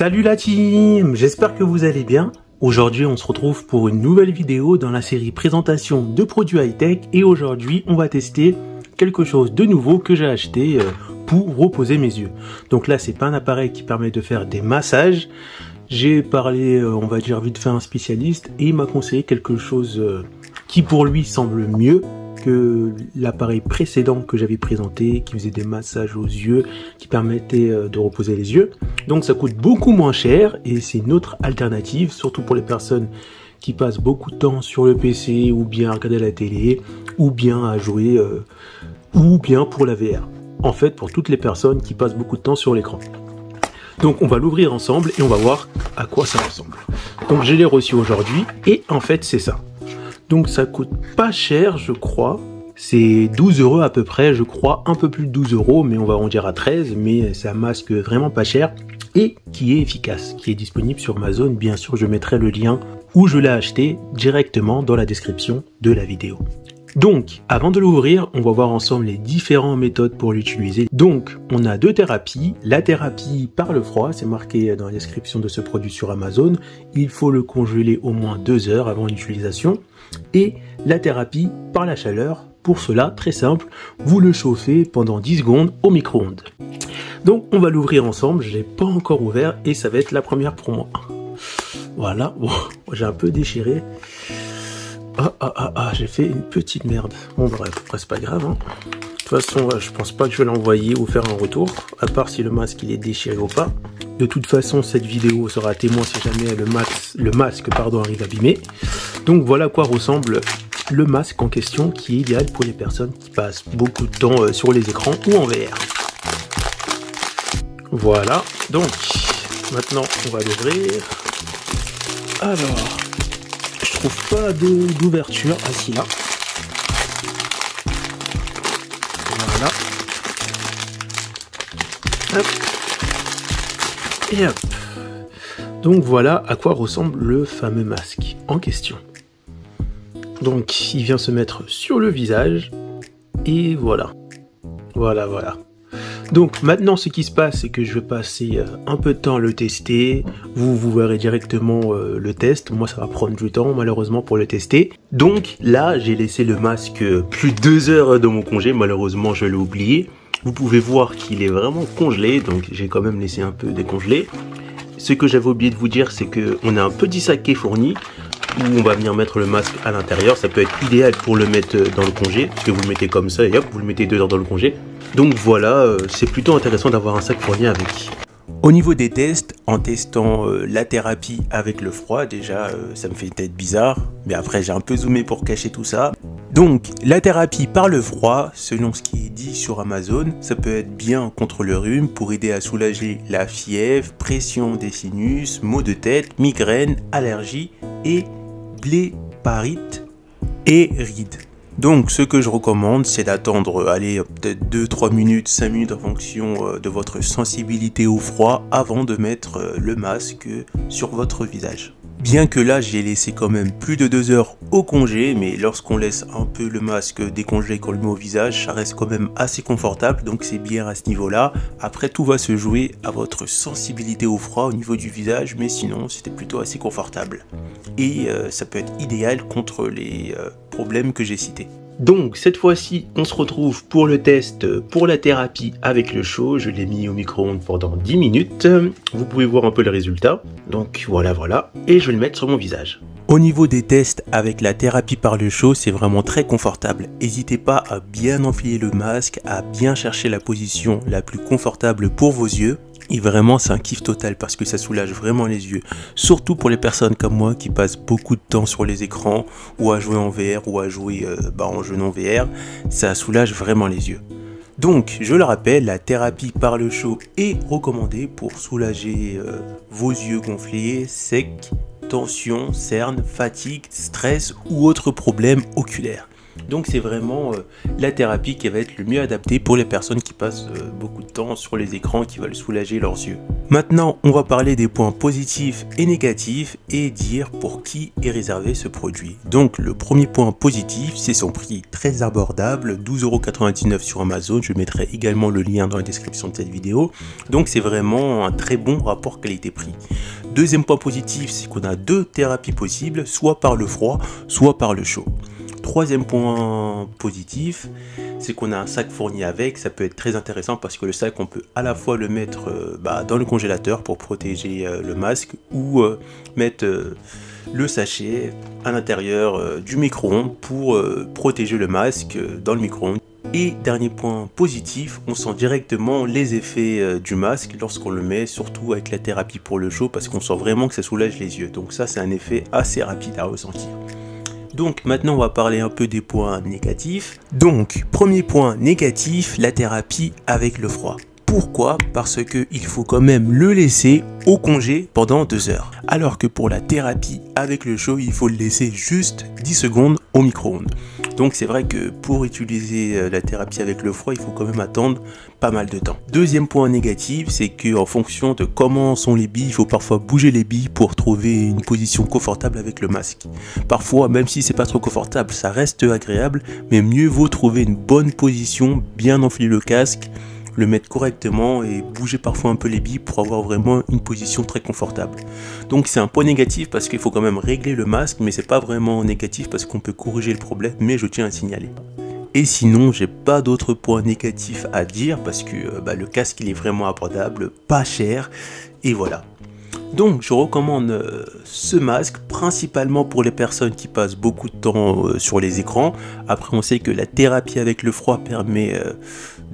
Salut la team, j'espère que vous allez bien. Aujourd'hui on se retrouve pour une nouvelle vidéo dans la série présentation de produits high-tech et aujourd'hui on va tester quelque chose de nouveau que j'ai acheté pour reposer mes yeux. Donc là c'est pas un appareil qui permet de faire des massages. J'ai parlé on va dire vite fait à un spécialiste et il m'a conseillé quelque chose qui pour lui semble mieux que l'appareil précédent que j'avais présenté, qui faisait des massages aux yeux, qui permettait de reposer les yeux. Donc ça coûte beaucoup moins cher et c'est une autre alternative, surtout pour les personnes qui passent beaucoup de temps sur le PC ou bien à regarder la télé ou bien à jouer ou bien pour la VR. En fait, pour toutes les personnes qui passent beaucoup de temps sur l'écran. Donc on va l'ouvrir ensemble et on va voir à quoi ça ressemble. Donc je l'ai reçu aujourd'hui et en fait c'est ça. Donc ça coûte pas cher je crois, c'est 12 € à peu près, je crois un peu plus de 12 €, mais on va arrondir à 13, mais c'est un masque vraiment pas cher et qui est efficace, qui est disponible sur Amazon. Bien sûr je mettrai le lien où je l'ai acheté directement dans la description de la vidéo. Donc, avant de l'ouvrir, on va voir ensemble les différentes méthodes pour l'utiliser. Donc, on a deux thérapies. La thérapie par le froid, c'est marqué dans la description de ce produit sur Amazon. Il faut le congeler au moins 2 heures avant l'utilisation. Et la thérapie par la chaleur, pour cela, très simple, vous le chauffez pendant 10 secondes au micro-ondes. Donc, on va l'ouvrir ensemble. Je ne l'ai pas encore ouvert et ça va être la première pour moi. Voilà, bon, j'ai un peu déchiré. J'ai fait une petite merde. Bon bref, c'est pas grave. Hein. De toute façon, je pense pas que je vais l'envoyer ou faire un retour, à part si le masque il est déchiré ou pas. De toute façon, cette vidéo sera témoin si jamais le masque arrive abîmé. Donc voilà à quoi ressemble le masque en question, qui est idéal pour les personnes qui passent beaucoup de temps sur les écrans ou en VR. Voilà, donc maintenant on va l'ouvrir. Alors... je trouve pas d'ouverture. Ah si, là. Voilà. Hop. Et hop. Donc voilà à quoi ressemble le fameux masque en question. Donc il vient se mettre sur le visage. Et voilà. Voilà. Donc maintenant ce qui se passe, c'est que je vais passer un peu de temps à le tester. Vous verrez directement le test. Moi ça va prendre du temps malheureusement pour le tester. Donc là j'ai laissé le masque plus de 2 heures dans mon congé. Malheureusement je l'ai oublié. Vous pouvez voir qu'il est vraiment congelé. Donc j'ai quand même laissé un peu décongelé. Ce que j'avais oublié de vous dire, c'est qu'on a un petit sac qui est fourni, où on va venir mettre le masque à l'intérieur. Ça peut être idéal pour le mettre dans le congé, parce que vous le mettez comme ça et hop, vous le mettez 2 heures dans le congé. Donc voilà, c'est plutôt intéressant d'avoir un sac fourni avec. Au niveau des tests, en testant la thérapie avec le froid, déjà ça me fait une tête bizarre, mais après j'ai un peu zoomé pour cacher tout ça. Donc la thérapie par le froid, selon ce qui est dit sur Amazon, ça peut être bien contre le rhume pour aider à soulager la fièvre, pression des sinus, maux de tête, migraine, allergie et bléparite et rides. Donc ce que je recommande, c'est d'attendre, allez, peut-être 2-3 minutes, 5 minutes en fonction de votre sensibilité au froid avant de mettre le masque sur votre visage. Bien que là j'ai laissé quand même plus de 2 heures au congé, mais lorsqu'on laisse un peu le masque décongelé qu'on le met au visage, ça reste quand même assez confortable, donc c'est bien à ce niveau-là. Après tout va se jouer à votre sensibilité au froid au niveau du visage, mais sinon c'était plutôt assez confortable. Et ça peut être idéal contre les problèmes que j'ai cités. Donc cette fois-ci on se retrouve pour le test pour la thérapie avec le chaud. Je l'ai mis au micro-ondes pendant 10 minutes. Vous pouvez voir un peu le résultat. Donc voilà. Et je vais le mettre sur mon visage. Au niveau des tests avec la thérapie par le chaud, c'est vraiment très confortable. N'hésitez pas à bien enfiler le masque, à bien chercher la position la plus confortable pour vos yeux. Et vraiment c'est un kiff total parce que ça soulage vraiment les yeux. Surtout pour les personnes comme moi qui passent beaucoup de temps sur les écrans ou à jouer en VR ou à jouer en jeu non VR. Ça soulage vraiment les yeux. Donc je le rappelle, la thérapie par le chaud est recommandée pour soulager vos yeux gonflés, secs, tension, cernes, fatigue, stress ou autres problèmes oculaires. Donc c'est vraiment la thérapie qui va être le mieux adaptée pour les personnes qui passent beaucoup de temps sur les écrans, qui veulent soulager leurs yeux. Maintenant, on va parler des points positifs et négatifs et dire pour qui est réservé ce produit. Donc le premier point positif, c'est son prix très abordable, 12,99 € sur Amazon. Je mettrai également le lien dans la description de cette vidéo. Donc c'est vraiment un très bon rapport qualité-prix. Deuxième point positif, c'est qu'on a deux thérapies possibles, soit par le froid, soit par le chaud. Troisième point positif, c'est qu'on a un sac fourni avec. Ça peut être très intéressant parce que le sac, on peut à la fois le mettre dans le congélateur pour protéger le masque ou mettre le sachet à l'intérieur du micro-ondes pour protéger le masque dans le micro-ondes. Et dernier point positif, on sent directement les effets du masque lorsqu'on le met, surtout avec la thérapie pour le chaud, parce qu'on sent vraiment que ça soulage les yeux. Donc ça, c'est un effet assez rapide à ressentir. Donc maintenant on va parler un peu des points négatifs. Donc premier point négatif, la thérapie avec le froid. Pourquoi? Parce que il faut quand même le laisser au congé pendant 2 heures. Alors que pour la thérapie avec le chaud, il faut le laisser juste 10 secondes au micro-ondes. Donc c'est vrai que pour utiliser la thérapie avec le froid, il faut quand même attendre pas mal de temps. Deuxième point négatif, c'est que en fonction de comment sont les billes, il faut parfois bouger les billes pour trouver une position confortable avec le masque. Parfois, même si c'est pas trop confortable, ça reste agréable, mais mieux vaut trouver une bonne position, bien enfiler le casque, le mettre correctement et bouger parfois un peu les billes pour avoir vraiment une position très confortable. Donc c'est un point négatif parce qu'il faut quand même régler le masque, mais c'est pas vraiment négatif parce qu'on peut corriger le problème, mais je tiens à signaler. Et sinon, j'ai pas d'autres points négatifs à dire parce que le casque il est vraiment abordable, pas cher, et voilà. Donc je recommande ce masque principalement pour les personnes qui passent beaucoup de temps sur les écrans. Après on sait que la thérapie avec le froid permet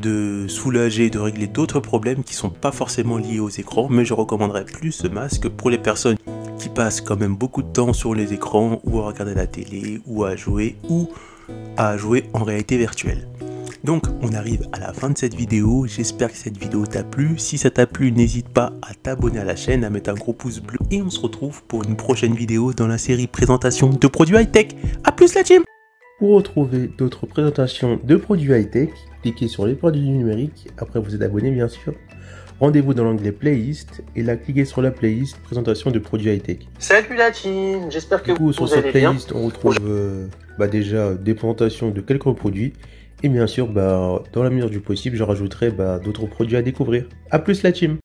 de soulager, de régler d'autres problèmes qui sont pas forcément liés aux écrans, mais je recommanderais plus ce masque pour les personnes qui passent quand même beaucoup de temps sur les écrans ou à regarder la télé ou à jouer en réalité virtuelle. Donc on arrive à la fin de cette vidéo, j'espère que cette vidéo t'a plu. Si ça t'a plu, n'hésite pas à t'abonner à la chaîne, à mettre un gros pouce bleu et on se retrouve pour une prochaine vidéo dans la série présentation de produits high-tech. A plus la team! Pour retrouver d'autres présentations de produits high-tech, cliquez sur les produits numériques, après vous êtes abonné bien sûr. Rendez-vous dans l'onglet playlist et là cliquez sur la playlist présentation de produits high-tech. Salut la team, j'espère que vous sur allez cette bien. playlist on retrouve déjà des présentations de quelques produits. Et bien sûr, dans la mesure du possible, je rajouterai d'autres produits à découvrir. A plus la team!